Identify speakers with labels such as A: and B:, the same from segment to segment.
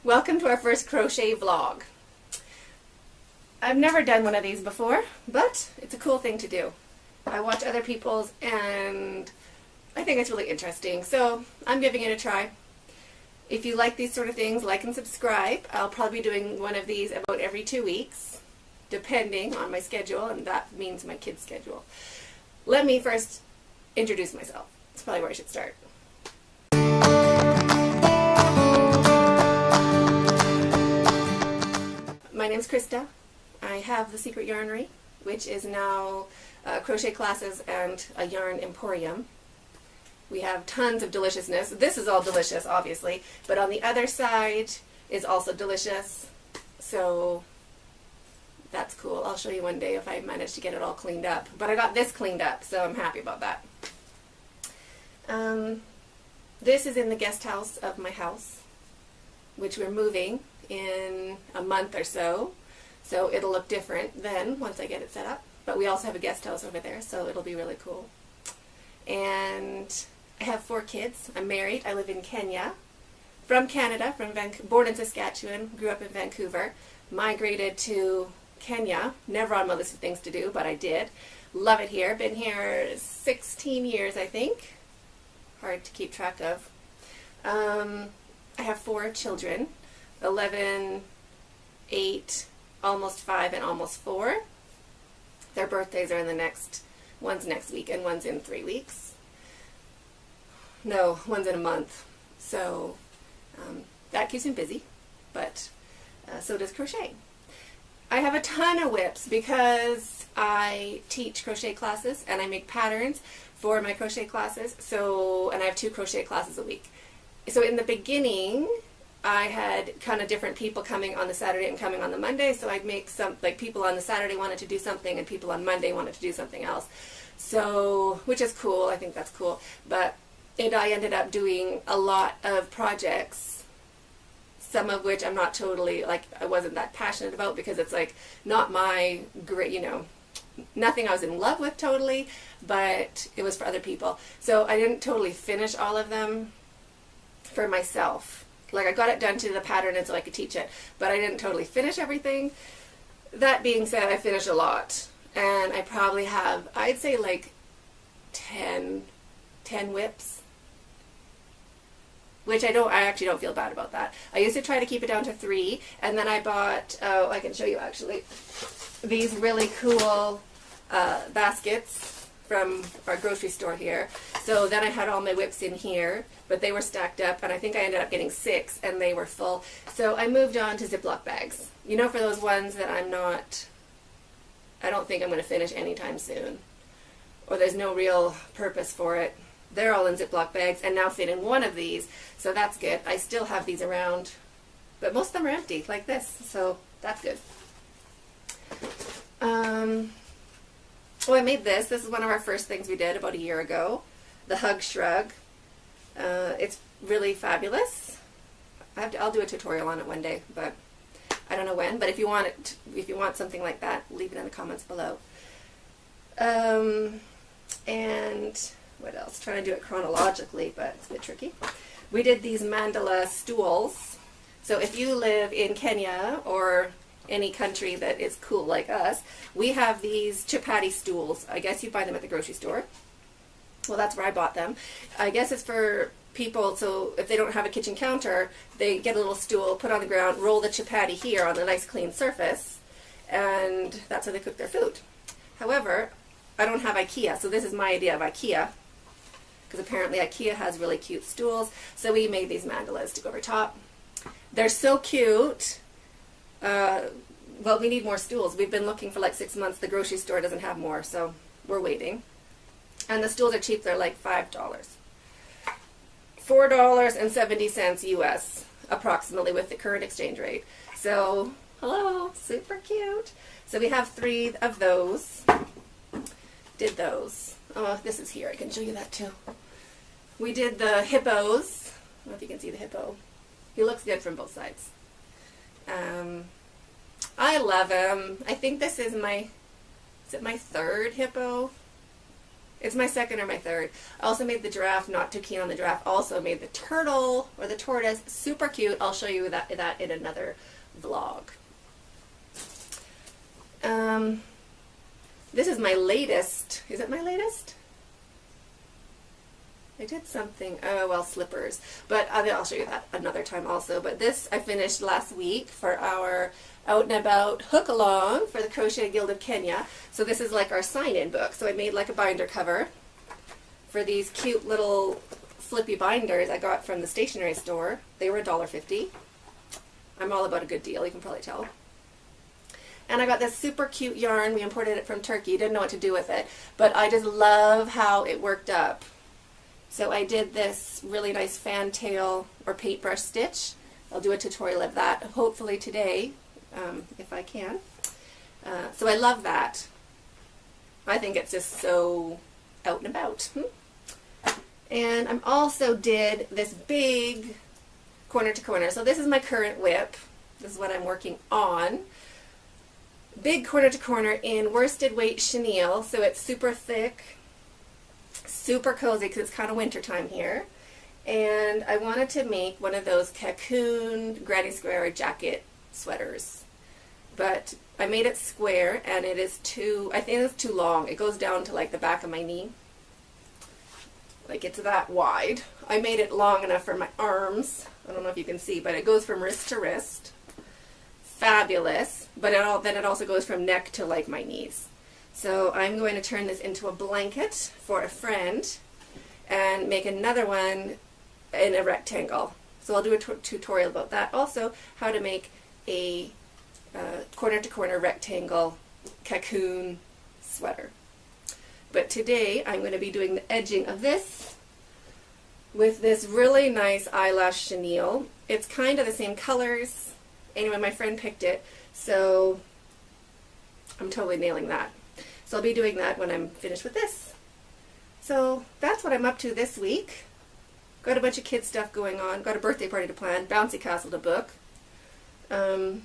A: Welcome to our first crochet vlog. I've never done one of these before, but it's a cool thing to do. I watch other people's and I think it's really interesting, so I'm giving it a try. If you like these sort of things, like and subscribe. I'll probably be doing one of these about every 2 weeks, depending on my schedule, and that means my kids' schedule. Let me first introduce myself. That's probably where I should start. My name's Krista. I have the Secret Yarnery, which is now Crochet Classes and a yarn emporium. We have tons of deliciousness. This is all delicious, obviously, but on the other side is also delicious, so that's cool. I'll show you one day if I manage to get it all cleaned up. But I got this cleaned up, so I'm happy about that. This is in the guest house of my house, which we're moving in a month or so. So it'll look different then once I get it set up. But we also have a guest house over there, so it'll be really cool. And I have 4 kids. I'm married. I live in Kenya. From Canada, born in Saskatchewan, grew up in Vancouver, migrated to Kenya. Never on my list of things to do, but I did. Love it here. Been here 16 years, I think. Hard to keep track of. I have 4 children. 11, 8, almost 5, and almost 4. Their birthdays are in one's next week and one's in 3 weeks. No, one's in a month. So that keeps me busy, but so does crochet. I have a ton of whips because I teach crochet classes and I make patterns for my crochet classes. And I have 2 crochet classes a week. So in the beginning, I had kind of different people coming on the Saturday and coming on the Monday, so I'd make some, like people on the Saturday wanted to do something and people on Monday wanted to do something else. So, which is cool, I think that's cool. But I ended up doing a lot of projects, some of which I'm not totally, I wasn't that passionate about because it's not my great, nothing I was in love with totally, but it was for other people. So I didn't totally finish all of them for myself. I got it done to the pattern and so I could teach it, but I didn't totally finish everything. That being said, I finished a lot, and I probably have, I'd say 10 whips, which I actually don't feel bad about that. I used to try to keep it down to 3, and then I bought, I can show you actually, these really cool baskets from our grocery store here. So then I had all my whips in here, but they were stacked up, and I think I ended up getting 6, and they were full. So I moved on to Ziploc bags. For those ones that I don't think I'm going to finish anytime soon, or there's no real purpose for it. They're all in Ziploc bags, and now fit in one of these, so that's good. I still have these around, but most of them are empty, like this, so that's good. Oh, I made this. This is one of our first things we did about a year ago. The hug shrug. It's really fabulous. I'll do a tutorial on it one day, but I don't know when. But if you want something like that, leave it in the comments below. And what else? Trying to do it chronologically, but it's a bit tricky. We did these Mandala stools. So if you live in Kenya or any country that is cool like us, we have these chapati stools. I guess you buy them at the grocery store. Well, that's where I bought them. I guess it's for people, so if they don't have a kitchen counter, they get a little stool, put on the ground, roll the chapati here on a nice clean surface, and that's how they cook their food. However, I don't have IKEA, so this is my idea of IKEA, because apparently IKEA has really cute stools, so we made these mandalas to go over top. They're so cute. Well, we need more stools. We've been looking for 6 months. The grocery store doesn't have more, so we're waiting. And the stools are cheap. They're $5. $4.70 US, approximately, with the current exchange rate. So, hello, super cute. So we have 3 of those. Did those. Oh, this is here. I can show you that too. We did the hippos. I don't know if you can see the hippo. He looks good from both sides. I love him. I think this is my 3rd hippo. It's my second or my third. I also made the giraffe, not too keen on the giraffe. Also made the turtle, or the tortoise, super cute. I'll show you that in another vlog. This is my latest. Is it my latest? I did something. Oh, well, slippers. But I'll show you that another time also. But this I finished last week for our Out and About hook along for the Crochet Guild of Kenya. So this is like our sign-in book. So I made like a binder cover for these cute little flippy binders I got from the stationery store. They were $1.50. I'm all about a good deal, you can probably tell. And I got this super cute yarn. We imported it from Turkey. Didn't know what to do with it, but I just love how it worked up. So I did this really nice fantail or paintbrush stitch. I'll do a tutorial of that hopefully today, if I can. So I love that. I think it's just so out and about. And I also did this big corner to corner. So this is my current whip. This is what I'm working on. Big corner to corner in worsted weight chenille. So it's super thick, super cozy because it's kind of winter time here. And I wanted to make one of those cocoon granny square jacket sweaters. But I made it square and it is I think it's too long. It goes down to like the back of my knee. Like it's that wide. I made it long enough for my arms. I don't know if you can see, but it goes from wrist to wrist. Fabulous. But then it also goes from neck to like my knees. So I'm going to turn this into a blanket for a friend and make another one in a rectangle. So I'll do a tutorial about that. Also, how to make a corner to corner rectangle cocoon sweater. But today I'm going to be doing the edging of this with this really nice eyelash chenille. It's kind of the same colors. Anyway, my friend picked it, so I'm totally nailing that. So I'll be doing that when I'm finished with this. So that's what I'm up to this week. Got a bunch of kid stuff going on. Got a birthday party to plan. Bouncy castle to book. The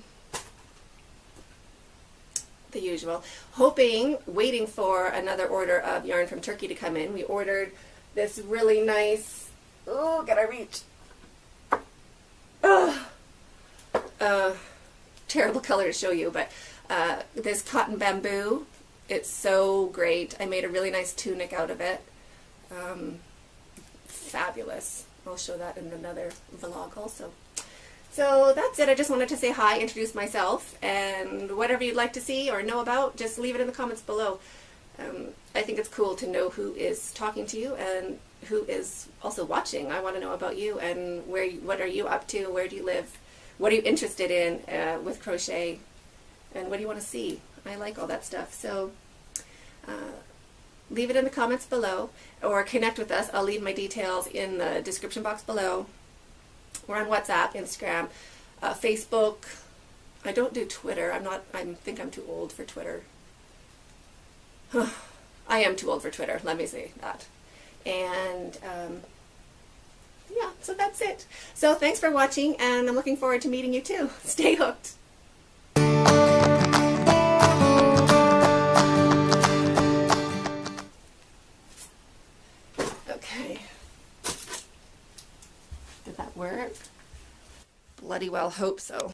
A: usual. Waiting for another order of yarn from Turkey to come in. We ordered this really nice, oh, gotta reach. Terrible color to show you, but this cotton bamboo, it's so great. I made a really nice tunic out of it. Fabulous. I'll show that in another vlog also. So that's it. I just wanted to say hi, introduce myself, and whatever you'd like to see or know about, just leave it in the comments below. I think it's cool to know who is talking to you and who is also watching. I want to know about you and what are you up to, where do you live, what are you interested in with crochet, and what do you want to see. I like all that stuff. So leave it in the comments below or connect with us. I'll leave my details in the description box below. We're on WhatsApp, Instagram, Facebook. I don't do Twitter. I think I'm too old for Twitter. I am too old for Twitter, let me say that. And yeah, so that's it. So thanks for watching, and I'm looking forward to meeting you too. Stay hooked. Okay. Did that work? Bloody well hope so.